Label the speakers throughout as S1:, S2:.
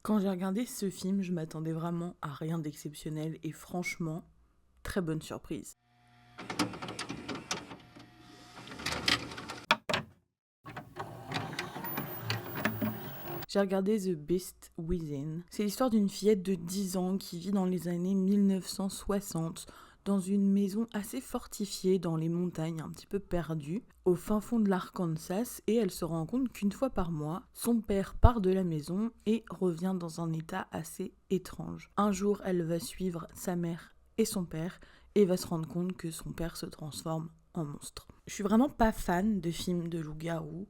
S1: Quand j'ai regardé ce film, je m'attendais vraiment à rien d'exceptionnel et franchement, très bonne surprise. J'ai regardé The Beast Within. C'est l'histoire d'une fillette de 10 ans qui vit dans les années 1960 dans une maison assez fortifiée dans les montagnes, un petit peu perdue, au fin fond de l'Arkansas, et elle se rend compte qu'une fois par mois, son père part de la maison et revient dans un état assez étrange. Un jour, elle va suivre sa mère et son père et va se rendre compte que son père se transforme en monstre. Je suis vraiment pas fan de films de loup-garou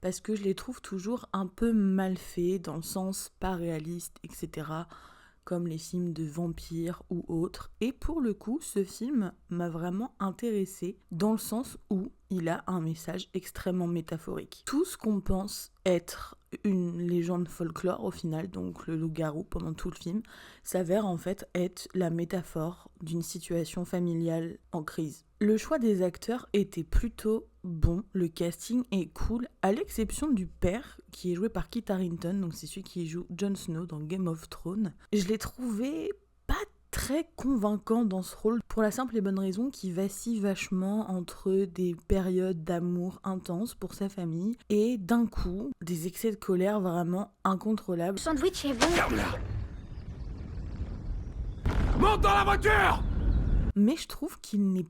S1: parce que je les trouve toujours un peu mal faits, dans le sens pas réaliste, etc., comme les films de vampires ou autres. Et pour le coup, ce film m'a vraiment intéressée dans le sens où il a un message extrêmement métaphorique. Tout ce qu'on pense être une légende folklore au final, donc le loup-garou pendant tout le film, s'avère en fait être la métaphore d'une situation familiale en crise. Le choix des acteurs était plutôt bon, le casting est cool, à l'exception du père, qui est joué par Kit Harington, donc c'est celui qui joue Jon Snow dans Game of Thrones. Je l'ai trouvé pas très convaincant dans ce rôle, pour la simple et bonne raison qu'il vacille vachement entre des périodes d'amour intense pour sa famille et d'un coup, des excès de colère vraiment incontrôlables.
S2: Le sandwich est bon.
S3: Ferme-la. Monte dans la voiture!
S1: Mais je trouve qu'il n'est,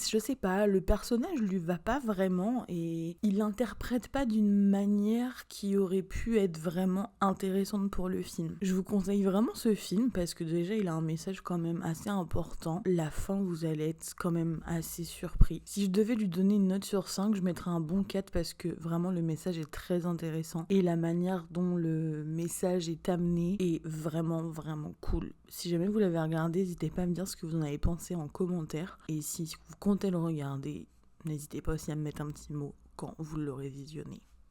S1: je sais pas, le personnage lui va pas vraiment et il l'interprète pas d'une manière qui aurait pu être vraiment intéressante pour le film. Je vous conseille vraiment ce film parce que déjà il a un message quand même assez important. La fin, vous allez être quand même assez surpris. Si je devais lui donner une note sur 5, je mettrais un bon 4 parce que vraiment le message est très intéressant et la manière dont le message est amené est vraiment vraiment cool. Si jamais vous l'avez regardé, n'hésitez pas à me dire ce que vous en avez pensé en commentaire. Et si vous comptez le regarder, n'hésitez pas aussi à me mettre un petit mot quand vous l'aurez visionné.